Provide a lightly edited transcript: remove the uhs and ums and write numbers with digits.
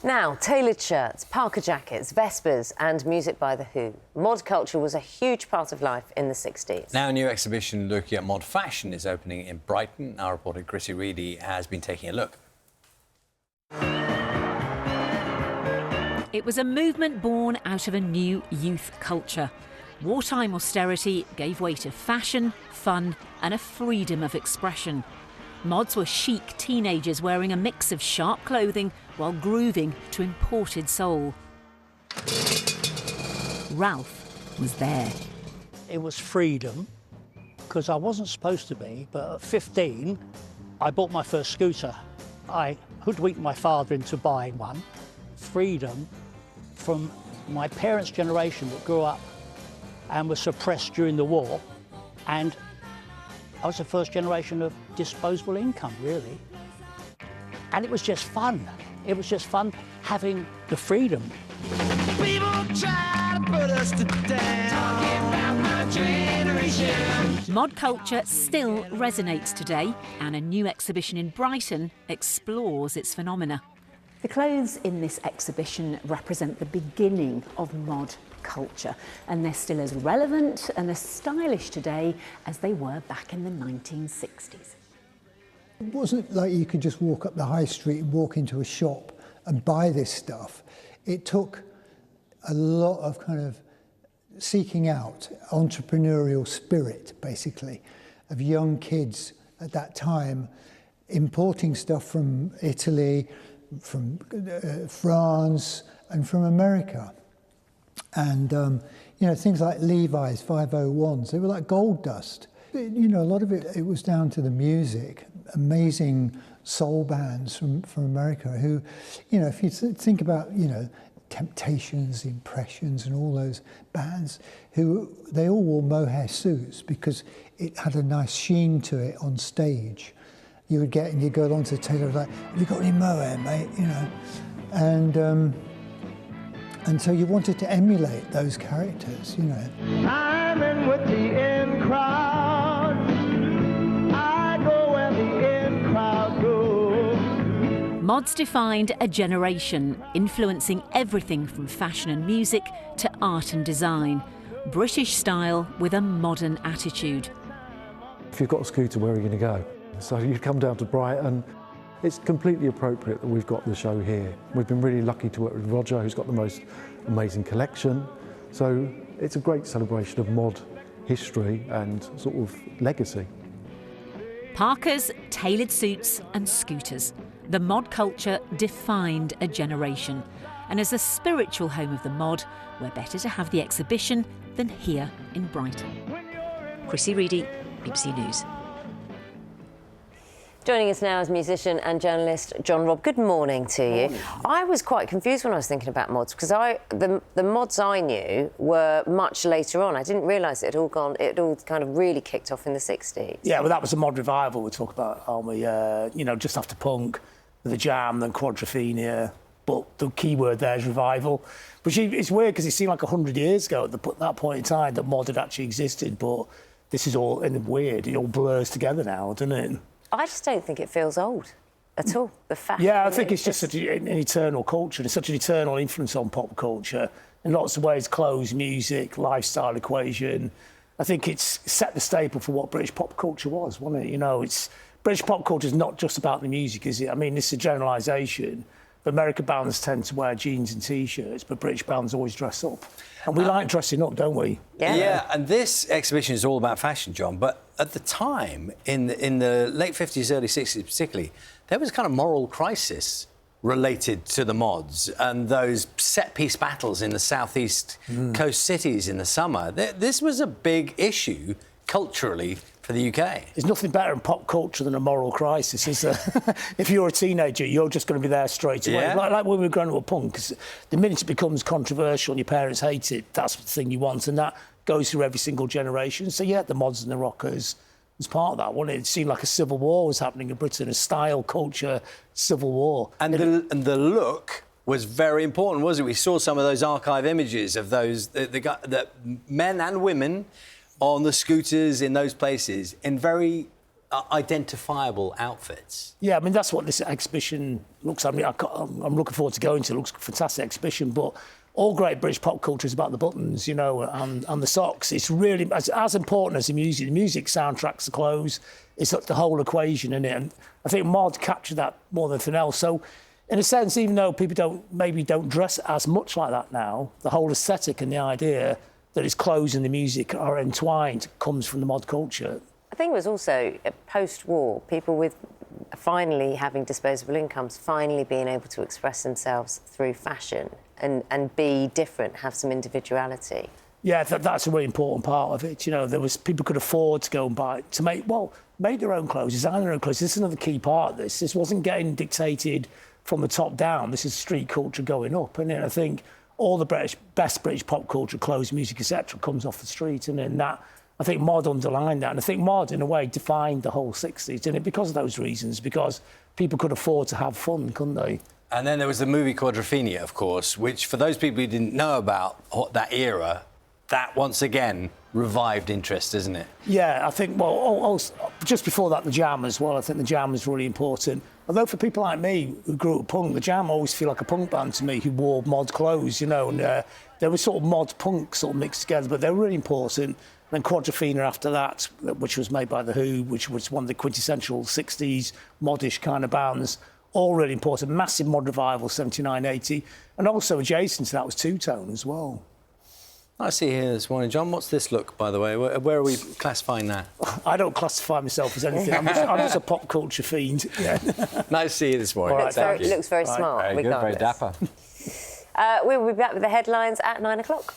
Now, tailored shirts, parka jackets, Vespers and music by The Who. Mod culture was a huge part of life in the 60s. Now a new exhibition looking at mod fashion is opening in Brighton. Our reporter Chrissy Reedy has been taking a look. It was a movement born out of a new youth culture. Wartime austerity gave way to fashion, fun and a freedom of expression. Mods were chic teenagers wearing a mix of sharp clothing while grooving to imported soul. Ralph was there. It was freedom, because I wasn't supposed to be, but at 15, I bought my first scooter. I hoodwinked my father into buying one. Freedom from my parents' generation that grew up and was suppressed during the war, and I was the first generation of disposable income, really. And it was just fun. It was just fun having the freedom. People try to put us to down. Talking about my generation. Mod culture still resonates today, and a new exhibition in Brighton explores its phenomena. The clothes in this exhibition represent the beginning of mod culture, and they're still as relevant and as stylish today as they were back in the 1960s. It wasn't like you could just walk up the high street and walk into a shop and buy this stuff. It took a lot of kind of seeking out entrepreneurial spirit, basically, of young kids at that time importing stuff from Italy, from France and from America. And, you know, things like Levi's 501s, they were like gold dust. You know, a lot of it was down to the music, amazing soul bands from America who, you know, if you think about, you know, Temptations, The Impressions and all those bands, they all wore mohair suits because it had a nice sheen to it on stage. You would get, and you'd go along to the tailor, like, have you got any mohair, mate? You know, and so you wanted to emulate those characters, you know. I'm in with the in crowd. I go where the in crowd goes. Mods defined a generation, influencing everything from fashion and music to art and design. British style with a modern attitude. If you've got a scooter, where are you going to go? So you come down to Brighton. It's completely appropriate that we've got the show here. We've been really lucky to work with Roger, who's got the most amazing collection. So it's a great celebration of mod history and sort of legacy. Parkas, tailored suits and scooters. The mod culture defined a generation. And as a spiritual home of the mod, we're better to have the exhibition than here in Brighton. Chrissy Reedy, BBC News. Joining us now is musician and journalist John Robb. Good morning to you. Morning. I was quite confused when I was thinking about mods because the mods I knew were much later on. I didn't realise it all kind of really kicked off in the 60s. Yeah, well, that was a mod revival we talk about, aren't we? You know, just after punk, the Jam, then Quadrophenia. But the key word there is revival. But it's weird because it seemed like 100 years ago at that point in time that mod had actually existed. But this is all weird. It all blurs together now, doesn't it? I just don't think it feels old at all, the fashion. Yeah, I think it's just such an eternal culture. It's such an eternal influence on pop culture. In lots of ways, clothes, music, lifestyle equation. I think it's set the staple for what British pop culture was, wasn't it? You know, British pop culture is not just about the music, is it? I mean, this is a generalisation. American bands tend to wear jeans and T-shirts, but British bands always dress up. And we like dressing up, don't we? Yeah, and this exhibition is all about fashion, John, but at the time, in the late 50s, early 60s particularly, there was a kind of moral crisis related to the mods and those set-piece battles in the southeast coast cities in the summer. This was a big issue culturally for the UK. There's nothing better in pop culture than a moral crisis, is there? If you're a teenager, you're just going to be there straight away. Yeah. Like when we were growing up with punk, 'cause the minute it becomes controversial and your parents hate it, that's the thing you want, and that goes through every single generation. So, yeah, the mods and the rockers was part of that, wasn't it? It seemed like a civil war was happening in Britain, a style, culture, civil war. And the look was very important, wasn't it? We saw some of those archive images of those, the men and women on the scooters in those places in very identifiable outfits. Yeah, I mean, that's what this exhibition looks like. I mean, I'm looking forward to going to it. It looks like a fantastic exhibition, but all great British pop culture is about the buttons, you know, and the socks. It's really as important as the music. The music soundtracks, the clothes, it's the whole equation in it. And I think Mod captured that more than anything else. So, in a sense, even though people don't dress as much like that now, the whole aesthetic and the idea that its clothes and the music are entwined comes from the mod culture. I think it was also post-war, people with finally having disposable incomes, finally being able to express themselves through fashion and be different, have some individuality. Yeah, that's a really important part of it. You know, people could afford to go and make their own clothes, design their own clothes. This is another key part of this. This wasn't getting dictated from the top down. This is street culture going up. And I think all the best British pop culture, clothes, music, etc., comes off the street. And that, I think Mod underlined that. And I think Mod, in a way, defined the whole 60s, didn't it? Because of those reasons, because people could afford to have fun, couldn't they? And then there was the movie Quadrophenia, of course, which, for those people who didn't know about that era, that, once again, revived interest, isn't it? Yeah, I think, just before that, the Jam as well. I think the Jam was really important. Although for people like me who grew up punk, the Jam always feel like a punk band to me who wore mod clothes, you know, and they were sort of mod punk sort of mixed together, but they were really important. And then Quadrophenia after that, which was made by The Who, which was one of the quintessential 60s modish kind of bands, all really important. Massive mod revival, 79, 80. And also adjacent to that was Two-Tone as well. I see here this morning, John. What's this look, by the way? Where are we classifying that? I don't classify myself as anything. I'm just a pop culture fiend. Yeah. Nice to see you this morning. Looks very smart. Very good, very dapper. We'll be back with the headlines at 9 o'clock.